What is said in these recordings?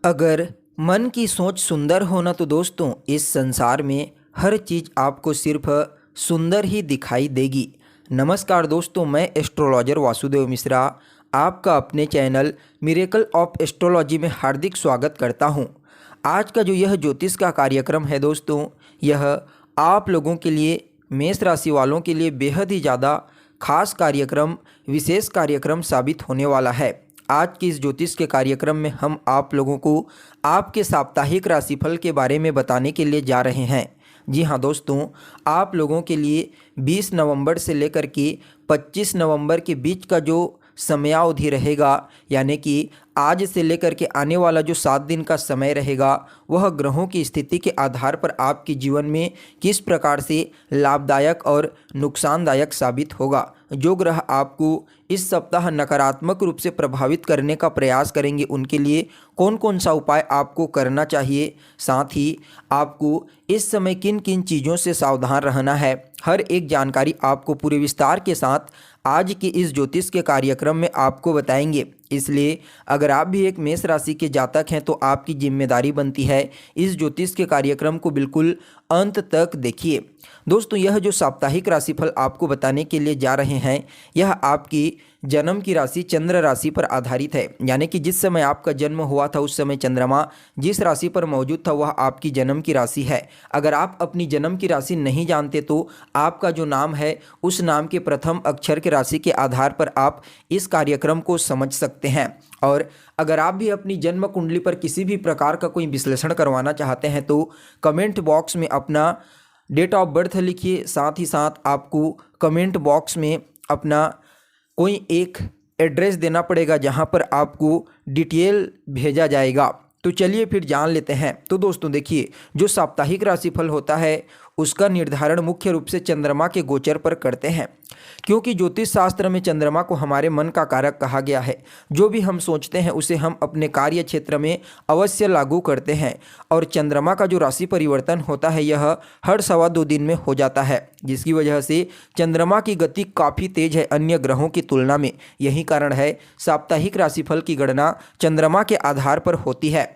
अगर मन की सोच सुंदर हो ना तो दोस्तों इस संसार में हर चीज़ आपको सिर्फ सुंदर ही दिखाई देगी। नमस्कार दोस्तों, मैं एस्ट्रोलॉजर वासुदेव मिश्रा आपका अपने चैनल मिरेकल ऑफ एस्ट्रोलॉजी में हार्दिक स्वागत करता हूं। आज का जो यह ज्योतिष का कार्यक्रम है दोस्तों, यह आप लोगों के लिए, मेष राशि वालों के लिए बेहद ही ज़्यादा खास कार्यक्रम, विशेष कार्यक्रम साबित होने वाला है। आज के इस ज्योतिष के कार्यक्रम में हम आप लोगों को आपके साप्ताहिक राशिफल के बारे में बताने के लिए जा रहे हैं। जी हाँ दोस्तों, आप लोगों के लिए 20 नवंबर से लेकर के 25 नवंबर के बीच का जो समयावधि रहेगा, यानी कि आज से लेकर के आने वाला जो 7 दिन का समय रहेगा, वह ग्रहों की स्थिति के आधार पर आपके जीवन में किस प्रकार से लाभदायक और नुकसानदायक साबित होगा। जो ग्रह आपको इस सप्ताह नकारात्मक रूप से प्रभावित करने का प्रयास करेंगे, उनके लिए कौन कौन सा उपाय आपको करना चाहिए, साथ ही आपको इस समय किन किन चीज़ों से सावधान रहना है, हर एक जानकारी आपको पूरे विस्तार के साथ आज के इस ज्योतिष के कार्यक्रम में आपको बताएंगे। इसलिए अगर आप भी एक मेष राशि के जातक हैं तो आपकी जिम्मेदारी बनती है इस ज्योतिष के कार्यक्रम को बिल्कुल अंत तक देखिए। दोस्तों, यह जो साप्ताहिक राशिफल आपको बताने के लिए जा रहे हैं, यह आपकी जन्म की राशि चंद्र राशि पर आधारित है। यानी कि जिस समय आपका जन्म हुआ था उस समय चंद्रमा जिस राशि पर मौजूद था वह आपकी जन्म की राशि है। अगर आप अपनी जन्म की राशि नहीं जानते तो आपका जो नाम है उस नाम के प्रथम अक्षर की राशि के आधार पर आप इस कार्यक्रम को समझ सकते हैं। और अगर आप भी अपनी जन्म कुंडली पर किसी भी प्रकार का कोई विश्लेषण करवाना चाहते हैं तो कमेंट बॉक्स में अपना डेट ऑफ बर्थ लिखिए। साथ ही साथ आपको कमेंट बॉक्स में अपना कोई एक एड्रेस देना पड़ेगा जहां पर आपको डिटेल भेजा जाएगा। तो चलिए फिर जान लेते हैं। तो दोस्तों देखिए, जो साप्ताहिक राशिफल होता है उसका निर्धारण मुख्य रूप से चंद्रमा के गोचर पर करते हैं, क्योंकि ज्योतिष शास्त्र में चंद्रमा को हमारे मन का कारक कहा गया है। जो भी हम सोचते हैं उसे हम अपने कार्य क्षेत्र में अवश्य लागू करते हैं। और चंद्रमा का जो राशि परिवर्तन होता है यह हर 2.25 दिन में हो जाता है, जिसकी वजह से चंद्रमा की गति काफ़ी तेज है अन्य ग्रहों की तुलना में। यही कारण है साप्ताहिक राशिफल की गणना चंद्रमा के आधार पर होती है।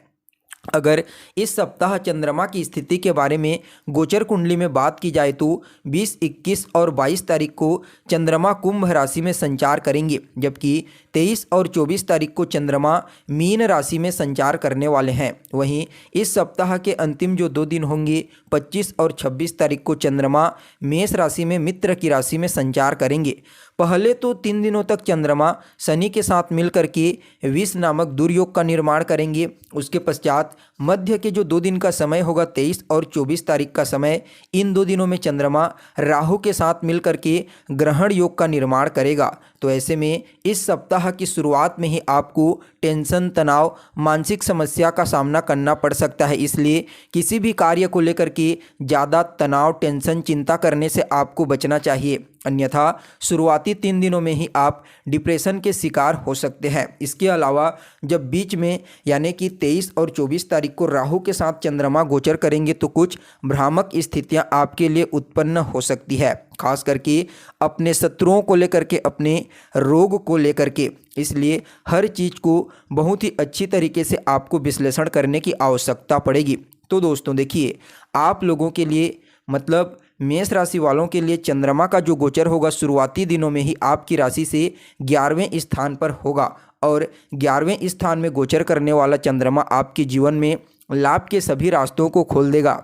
अगर इस सप्ताह चंद्रमा की स्थिति के बारे में गोचर कुंडली में बात की जाए तो 20, 21 और 22 तारीख को चंद्रमा कुंभ राशि में संचार करेंगे, जबकि 23 और 24 तारीख को चंद्रमा मीन राशि में संचार करने वाले हैं। वहीं इस सप्ताह के अंतिम जो 2 दिन होंगे, 25 और 26 तारीख को चंद्रमा मेष राशि में मित्र की राशि में संचार करेंगे। पहले तो 3 दिनों तक चंद्रमा शनि के साथ मिलकर के विष नामक दुर्योग का निर्माण करेंगे। उसके पश्चात मध्य के जो 2 दिन का समय होगा, 23 और 24 तारीख का समय, इन 2 दिनों में चंद्रमा राहु के साथ मिलकर के ग्रहण योग का निर्माण करेगा। तो ऐसे में इस सप्ताह की शुरुआत में ही आपको टेंशन, तनाव, मानसिक समस्या का सामना करना पड़ सकता है। इसलिए किसी भी कार्य को लेकर के ज़्यादा तनाव, टेंशन, चिंता करने से आपको बचना चाहिए, अन्यथा शुरुआती 3 दिनों में ही आप डिप्रेशन के शिकार हो सकते हैं। इसके अलावा जब बीच में यानी कि 23 और 24 तारीख को राहु के साथ चंद्रमा गोचर करेंगे तो कुछ भ्रामक स्थितियां आपके लिए उत्पन्न हो सकती है, खास करके अपने शत्रुओं को लेकर के, अपने रोग को लेकर के। इसलिए हर चीज़ को बहुत ही अच्छी तरीके से आपको विश्लेषण करने की आवश्यकता पड़ेगी। तो दोस्तों देखिए, आप लोगों के लिए, मतलब मेष राशि वालों के लिए चंद्रमा का जो गोचर होगा शुरुआती दिनों में ही आपकी राशि से 11वें स्थान पर होगा। और 11वें स्थान में गोचर करने वाला चंद्रमा आपके जीवन में लाभ के सभी रास्तों को खोल देगा।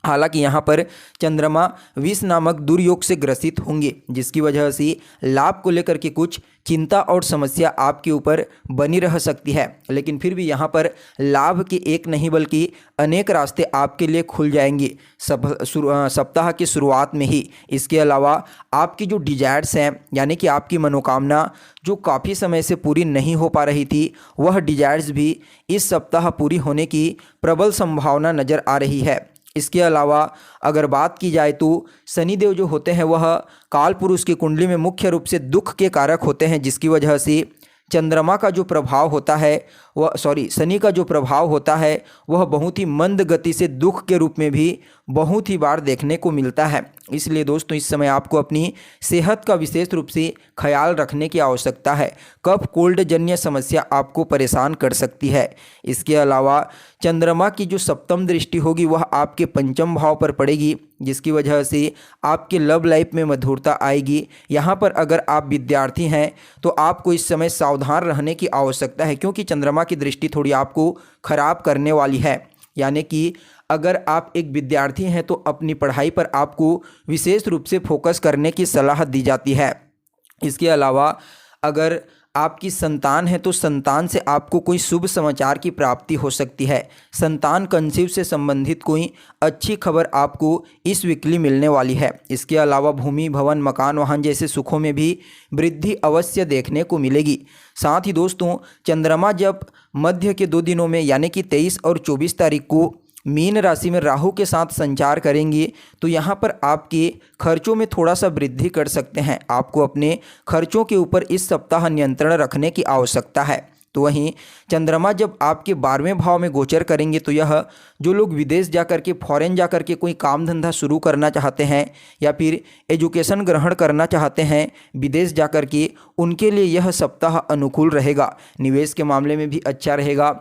हालांकि यहाँ पर चंद्रमा विष नामक दुर्योग से ग्रसित होंगे, जिसकी वजह से लाभ को लेकर के कुछ चिंता और समस्या आपके ऊपर बनी रह सकती है। लेकिन फिर भी यहाँ पर लाभ के एक नहीं बल्कि अनेक रास्ते आपके लिए खुल जाएंगे सप्ताह की शुरुआत में ही। इसके अलावा आपकी जो डिजायर्स हैं, यानी कि आपकी मनोकामना जो काफ़ी समय से पूरी नहीं हो पा रही थी, वह डिजायर्स भी इस सप्ताह पूरी होने की प्रबल संभावना नज़र आ रही है। इसके अलावा अगर बात की जाए तो शनिदेव जो होते हैं वह काल पुरुष की कुंडली में मुख्य रूप से दुख के कारक होते हैं, जिसकी वजह से चंद्रमा का जो प्रभाव होता है शनि का जो प्रभाव होता है वह बहुत ही मंद गति से दुख के रूप में भी बहुत ही बार देखने को मिलता है। इसलिए दोस्तों इस समय आपको अपनी सेहत का विशेष रूप से ख्याल रखने की आवश्यकता है। कफ कोल्ड जन्य समस्या आपको परेशान कर सकती है। इसके अलावा चंद्रमा की जो सप्तम दृष्टि होगी वह आपके पंचम भाव पर पड़ेगी, जिसकी वजह से आपके लव लाइफ में मधुरता आएगी। यहाँ पर अगर आप विद्यार्थी हैं तो आपको इस समय सावधान रहने की आवश्यकता है, क्योंकि चंद्रमा की दृष्टि थोड़ी आपको खराब करने वाली है। यानी कि अगर आप एक विद्यार्थी हैं तो अपनी पढ़ाई पर आपको विशेष रूप से फोकस करने की सलाह दी जाती है। इसके अलावा अगर आपकी संतान है तो संतान से आपको कोई शुभ समाचार की प्राप्ति हो सकती है। संतान कंसीव से संबंधित कोई अच्छी खबर आपको इस वीकली मिलने वाली है। इसके अलावा भूमि, भवन, मकान, वाहन जैसे सुखों में भी वृद्धि अवश्य देखने को मिलेगी। साथ ही दोस्तों चंद्रमा जब मध्य के 2 दिनों में यानी कि 23 और 24 तारीख को मीन राशि में राहु के साथ संचार करेंगे तो यहाँ पर आपके खर्चों में थोड़ा सा वृद्धि कर सकते हैं। आपको अपने खर्चों के ऊपर इस सप्ताह नियंत्रण रखने की आवश्यकता है। तो वहीं चंद्रमा जब आपके 12वें भाव में गोचर करेंगे तो यह जो लोग विदेश जाकर के फॉरेन जाकर के कोई काम धंधा शुरू करना चाहते हैं या फिर एजुकेशन ग्रहण करना चाहते हैं विदेश जाकर के, उनके लिए यह सप्ताह अनुकूल रहेगा। निवेश के मामले में भी अच्छा रहेगा।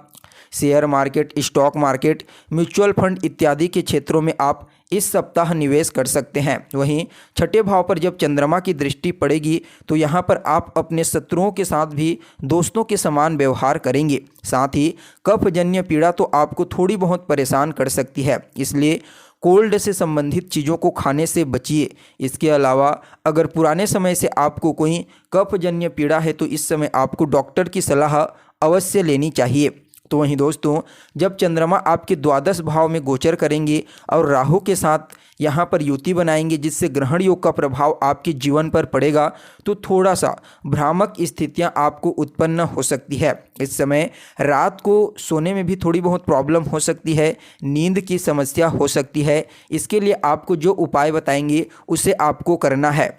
Share market, stock market, mutual fund इत्यादि के क्षेत्रों में आप इस सप्ताह निवेश कर सकते हैं। वहीं 6ठे भाव पर जब चंद्रमा की दृष्टि पड़ेगी तो यहाँ पर आप अपने शत्रुओं के साथ भी दोस्तों के समान व्यवहार करेंगे। साथ ही कफजन्य पीड़ा तो आपको थोड़ी बहुत परेशान कर सकती है, इसलिए कोल्ड से संबंधित चीज़ों को खाने से बचिए। इसके अलावा अगर पुराने समय से आपको कोई कफजन्य पीड़ा है तो इस समय आपको डॉक्टर की सलाह अवश्य लेनी चाहिए। तो वहीं दोस्तों जब चंद्रमा आपके द्वादश भाव में गोचर करेंगे और राहु के साथ यहाँ पर युति बनाएंगे जिससे ग्रहण योग का प्रभाव आपके जीवन पर पड़ेगा तो थोड़ा सा भ्रामक स्थितियाँ आपको उत्पन्न हो सकती है। इस समय रात को सोने में भी थोड़ी बहुत प्रॉब्लम हो सकती है, नींद की समस्या हो सकती है। इसके लिए आपको जो उपाय बताएंगे उसे आपको करना है।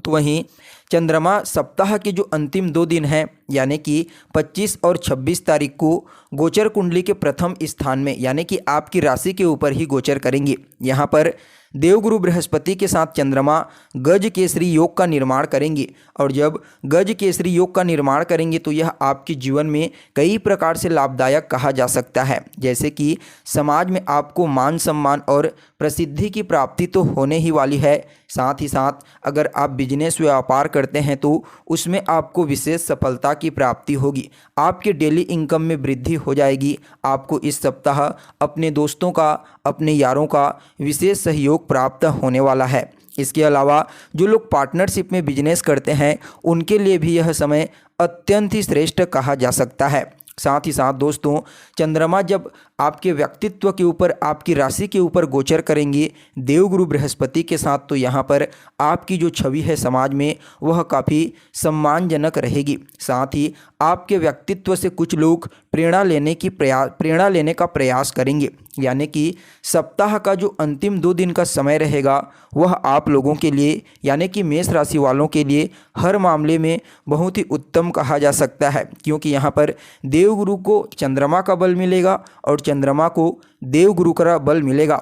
तो वहीं चंद्रमा सप्ताह के जो अंतिम 2 दिन हैं यानी कि 25 और 26 तारीख को गोचर कुंडली के प्रथम स्थान में यानी कि आपकी राशि के ऊपर ही गोचर करेंगे। यहाँ पर देवगुरु बृहस्पति के साथ चंद्रमा गज केसरी योग का निर्माण करेंगे और जब गज केसरी योग का निर्माण करेंगे तो यह आपके जीवन में कई प्रकार से लाभदायक कहा जा सकता है। जैसे कि समाज में आपको मान सम्मान और प्रसिद्धि की प्राप्ति तो होने ही वाली है। साथ ही साथ अगर आप बिजनेस व्यापार करते हैं तो उसमें आपको विशेष सफलता की प्राप्ति होगी। आपके डेली इनकम में वृद्धि हो जाएगी। आपको इस सप्ताह अपने दोस्तों का, अपने यारों का विशेष सहयोग प्राप्त होने वाला है। इसके अलावा जो लोग पार्टनरशिप में बिजनेस करते हैं उनके लिए भी यह समय अत्यंत ही श्रेष्ठ कहा जा सकता है। साथ ही साथ दोस्तों चंद्रमा जब आपके व्यक्तित्व के ऊपर, आपकी राशि के ऊपर गोचर करेंगे देवगुरु बृहस्पति के साथ तो यहाँ पर आपकी जो छवि है समाज में वह काफ़ी सम्मानजनक रहेगी। साथ ही आपके व्यक्तित्व से कुछ लोग प्रेरणा लेने का प्रयास करेंगे। यानी कि सप्ताह का जो अंतिम 2 दिन का समय रहेगा वह आप लोगों के लिए यानी कि मेष राशि वालों के लिए हर मामले में बहुत ही उत्तम कहा जा सकता है, क्योंकि यहाँ पर देवगुरु को चंद्रमा का बल मिलेगा और चंद्रमा को देवगुरु का बल मिलेगा,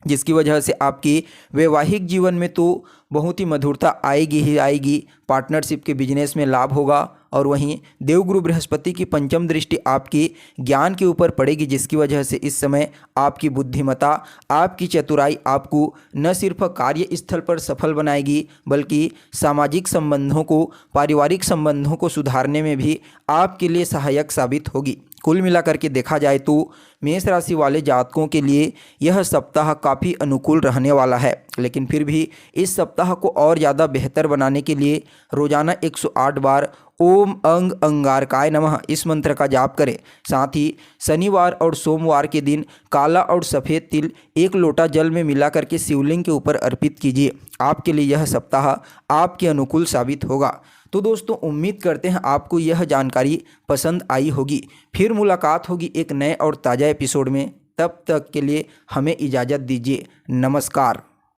जिसकी वजह से आपकी वैवाहिक जीवन में तो बहुत ही मधुरता आएगी ही आएगी। पार्टनरशिप के बिजनेस में लाभ होगा और वहीं देवगुरु बृहस्पति की पंचम दृष्टि आपकी ज्ञान के ऊपर पड़ेगी, जिसकी वजह से इस समय आपकी बुद्धिमत्ता, आपकी चतुराई आपको न सिर्फ कार्यस्थल पर सफल बनाएगी बल्कि सामाजिक संबंधों को, पारिवारिक संबंधों को सुधारने में भी आपके लिए सहायक साबित होगी। कुल मिलाकर के देखा जाए तो मेष राशि वाले जातकों के लिए यह सप्ताह काफ़ी अनुकूल रहने वाला है। लेकिन फिर भी इस सप्ताह को और ज़्यादा बेहतर बनाने के लिए रोजाना 108 बार ओम अंग अंगारकाय नमः इस मंत्र का जाप करें। साथ ही शनिवार और सोमवार के दिन काला और सफ़ेद तिल 1 लोटा जल में मिला करके शिवलिंग के ऊपर अर्पित कीजिए। आपके लिए यह सप्ताह आपके अनुकूल साबित होगा। तो दोस्तों उम्मीद करते हैं आपको यह जानकारी पसंद आई होगी। फिर मुलाकात होगी एक नए और ताज़ा एपिसोड में। तब तक के लिए हमें इजाज़त दीजिए। नमस्कार।